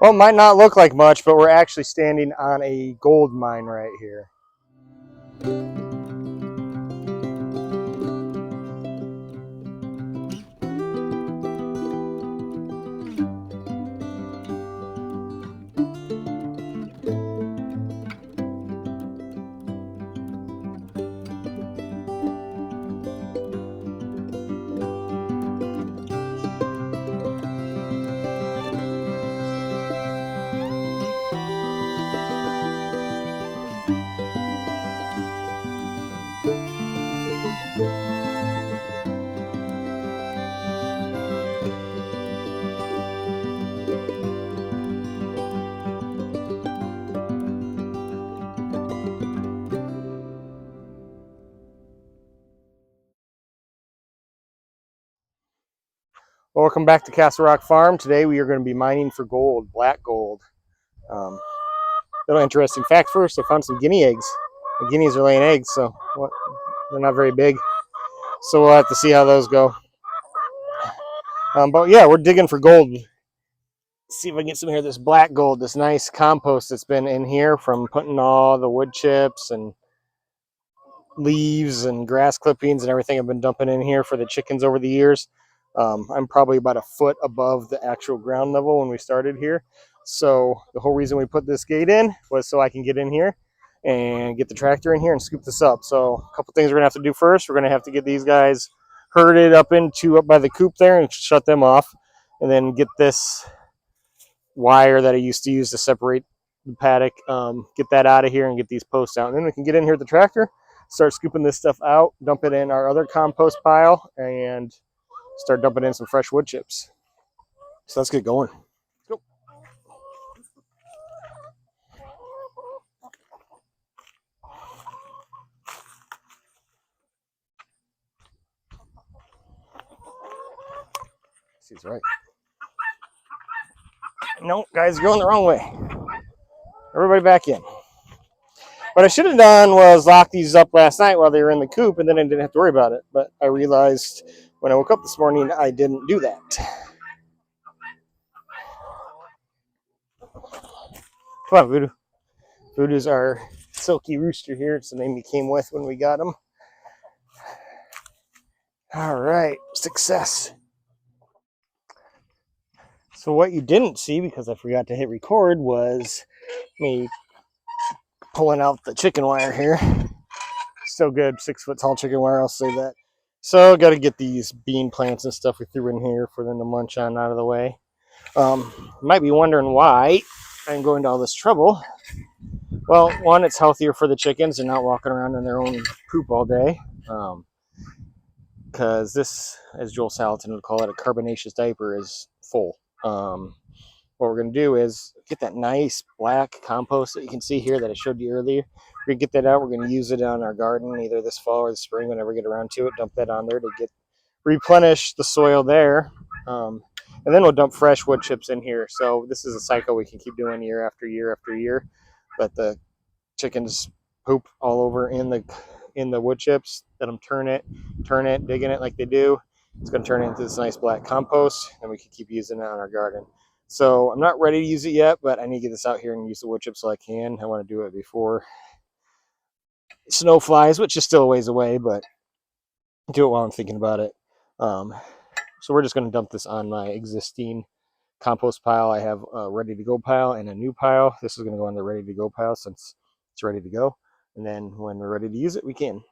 Well, it might not look like much, but we're actually standing on a gold mine right here. Welcome back to Castle Rock Farm. Today we are going to be mining for gold, black gold. Little interesting fact first, I found some guinea eggs. The guineas are laying eggs, so they're not very big. So we'll have to see how those go. But yeah, we're digging for gold. See if I can get some here. This black gold, this nice compost that's been in here from putting all the wood chips and leaves and grass clippings and everything I've been dumping in here for the chickens over the years. I'm probably about a foot above the actual ground level when we started here. So the whole reason we put this gate in was so I can get in here and get the tractor in here and scoop this up. So a couple things we're gonna have to do first. We're gonna have to get these guys herded up by the coop there and shut them off, and then get this wire that I used to use to separate the paddock, get that out of here and get these posts out. And then we can get in here with the tractor, start scooping this stuff out, dump it in our other compost pile, and start dumping in some fresh wood chips. So let's get going. Let's go. He's right. No, guys, you're going the wrong way. Everybody back in. What I should have done was lock these up last night while they were in the coop, and then I didn't have to worry about it. But I realized when I woke up this morning, I didn't do that. Come on, Voodoo. Voodoo's our silky rooster here. It's the name he came with when we got him. All right, success. So what you didn't see, because I forgot to hit record, was me pulling out the chicken wire here. Still good, 6 foot tall chicken wire, I'll say that. So got to get these bean plants and stuff we threw in here for them to munch on out of the way. Might be wondering why I'm going to all this trouble. Well, one, it's healthier for the chickens. They're not walking around in their own poop all day. Because this, as Joel Salatin would call it, a carbonaceous diaper, is full. What we're going to do is get that nice black compost that you can see here that I showed you earlier. We're going to get that out. We're going to use it on our garden either this fall or the spring whenever we get around to it. Dump that on there to replenish the soil there. And then we'll dump fresh wood chips in here. So this is a cycle we can keep doing year after year after year. Let the chickens poop all over in the wood chips. Let them turn it, digging it like they do. It's going to turn into this nice black compost, and we can keep using it on our garden. So I'm not ready to use it yet, but I need to get this out here and use the wood chips so I can. I want to do it before snow flies, which is still a ways away, but do it while I'm thinking about it. So we're just going to dump this on my existing compost pile. I have a ready to go pile and a new pile. This is going to go on the ready to go pile since it's ready to go. And then when we're ready to use it, we can.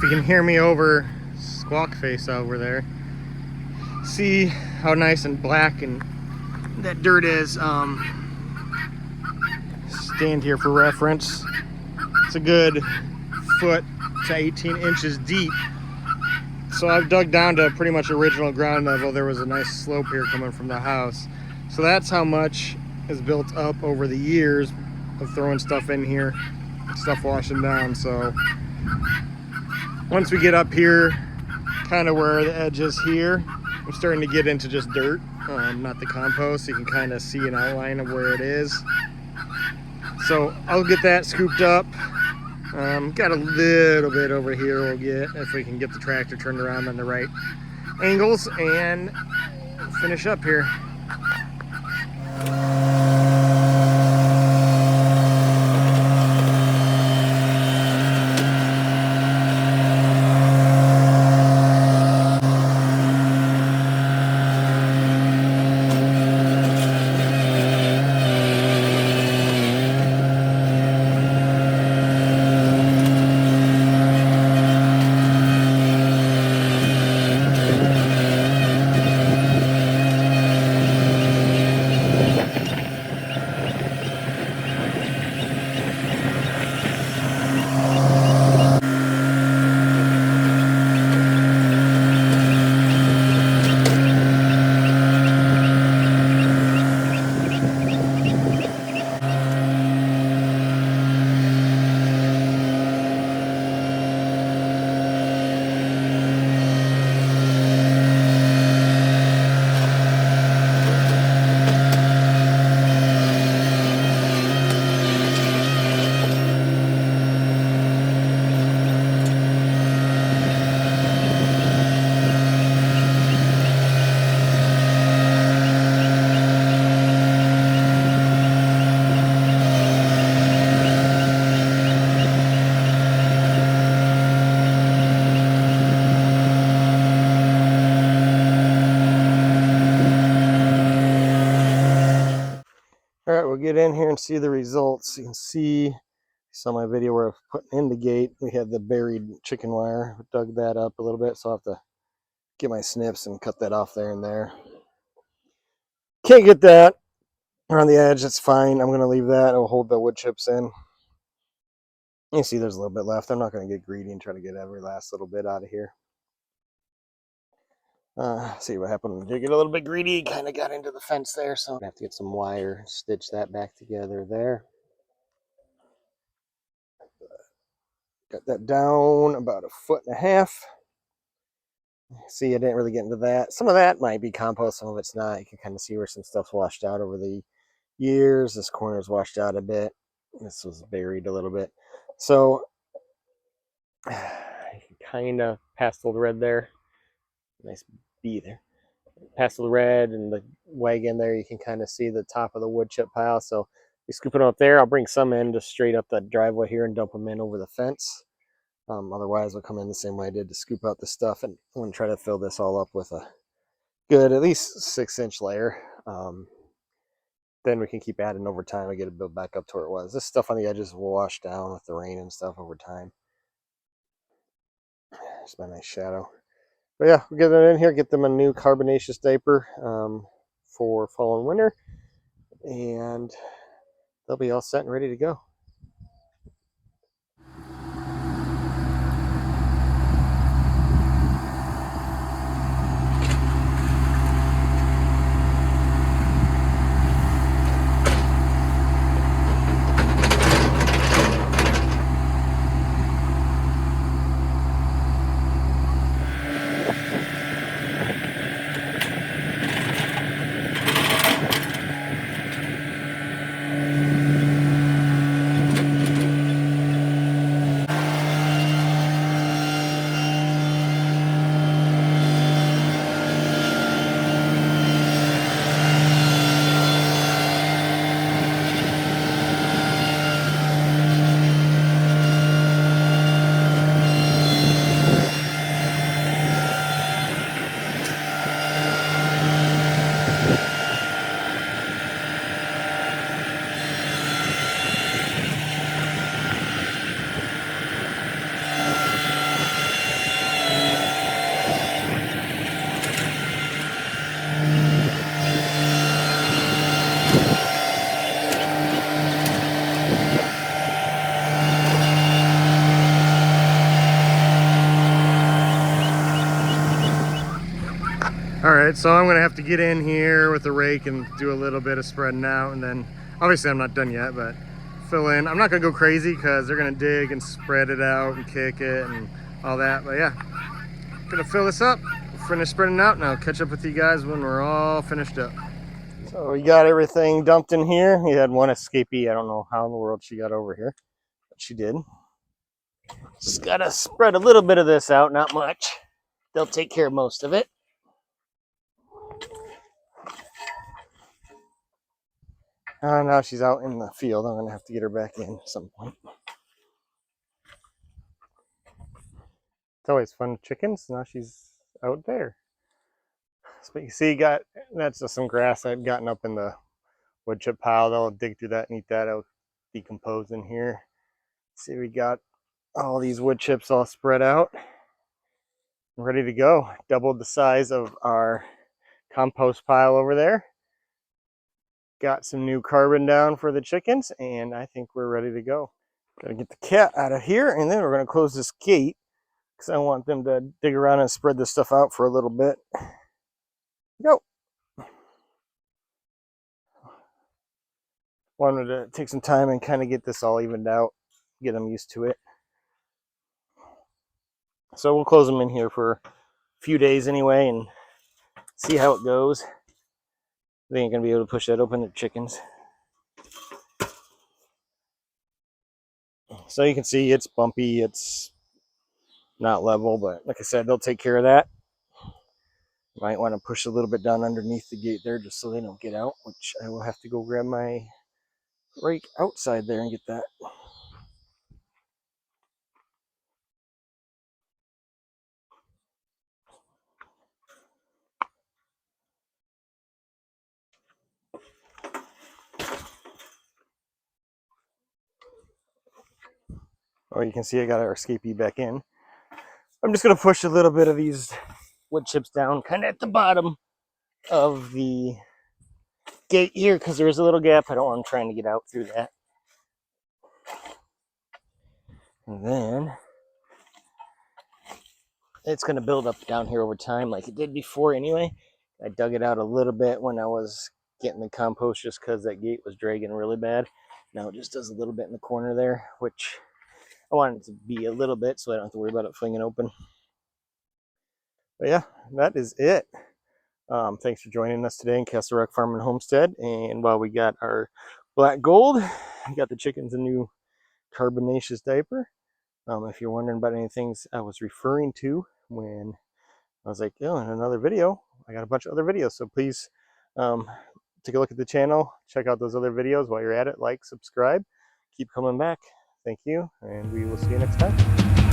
you can hear me over Squawk Face over there. See how nice and black and that dirt is. Stand here for reference. It's a good foot to 18 inches deep. So I've dug down to pretty much original ground level. There was a nice slope here coming from the house. So that's how much is built up over the years of throwing stuff in here, stuff washing down. So once we get up here, kind of where the edge is here, I'm starting to get into just dirt, not the compost. You can kind of see an outline of where it is. So I'll get that scooped up. Got a little bit over here we'll get, if we can get the tractor turned around on the right angles, and finish up here. All right, we'll get in here and see the results. You can see, saw my video where I was putting in the gate. We had the buried chicken wire. Dug that up a little bit, so I'll have to get my snips and cut that off there and there. Can't get that around the edge. That's fine. I'm going to leave that. It'll hold the wood chips in. You see there's a little bit left. I'm not going to get greedy and try to get every last little bit out of here. See what happened. Did get a little bit greedy, kind of got into the fence there, so I have to get some wire, stitch that back together there. Got that down about 1.5 feet. See, I didn't really get into that. Some of that might be compost, some of it's not. You can kind of see where some stuff's washed out over the years. This corner's washed out a bit. This was buried a little bit. So, kind of pastel red there. Nice B there. Pastel red and the wagon there, you can kind of see the top of the wood chip pile. So we scoop it up there. I'll bring some in just straight up that driveway here and dump them in over the fence. Otherwise, we'll come in the same way I did to scoop out the stuff, and I'm going to try to fill this all up with a good, at least 6-inch layer. Then we can keep adding over time and get it built back up to where it was. This stuff on the edges will wash down with the rain and stuff over time. It's my nice shadow. But yeah, we'll get it in here, get them a new carbonaceous diaper for fall and winter, and they'll be all set and ready to go. right, so I'm gonna have to get in here with the rake and do a little bit of spreading out, and then obviously I'm not done yet, but fill in. I'm not gonna go crazy because they're gonna dig and spread it out and kick it and all that, but yeah, gonna fill this up, finish spreading out, and I'll catch up with you guys when we're all finished up. So we got everything dumped in here. We had one escapee. I don't know how in the world she got over here, but she did. Just gotta spread a little bit of this out, not much. They'll take care of most of it. Now she's out in the field. I'm gonna have to get her back in at some point. It's always fun with chickens. Now she's out there. So you see, that's just some grass I'd gotten up in the wood chip pile. They'll dig through that and eat that. It'll decompose in here. See, we got all these wood chips all spread out, ready to go. Doubled the size of our compost pile over there. Got some new carbon down for the chickens, and I think we're ready to go. Gotta get the cat out of here, and then we're gonna close this gate because I want them to dig around and spread this stuff out for a little bit. Go. Wanted to take some time and kind of get this all evened out, get them used to it. So we'll close them in here for a few days anyway and see how it goes. They ain't gonna be able to push that open to chickens. So you can see it's bumpy, it's not level, but like I said, they'll take care of that. Might want to push a little bit down underneath the gate there just so they don't get out, which I will have to go grab my rake outside there and get that. Oh, you can see I got our escapee back in. I'm just going to push a little bit of these wood chips down kind of at the bottom of the gate here because there is a little gap. I don't want them trying to get out through that. And then it's going to build up down here over time like it did before anyway. I dug it out a little bit when I was getting the compost just because that gate was dragging really bad. Now it just does a little bit in the corner there, which I want it to be a little bit so I don't have to worry about it flinging open. But yeah, that is it. Thanks for joining us today in Castle Rock Farm and Homestead. And while we got our black gold, we got the chickens a new carbonaceous diaper. If you're wondering about any things I was referring to when I was like, oh, in another video, I got a bunch of other videos. So please take a look at the channel, check out those other videos while you're at it, like, subscribe, keep coming back. Thank you, and we will see you next time.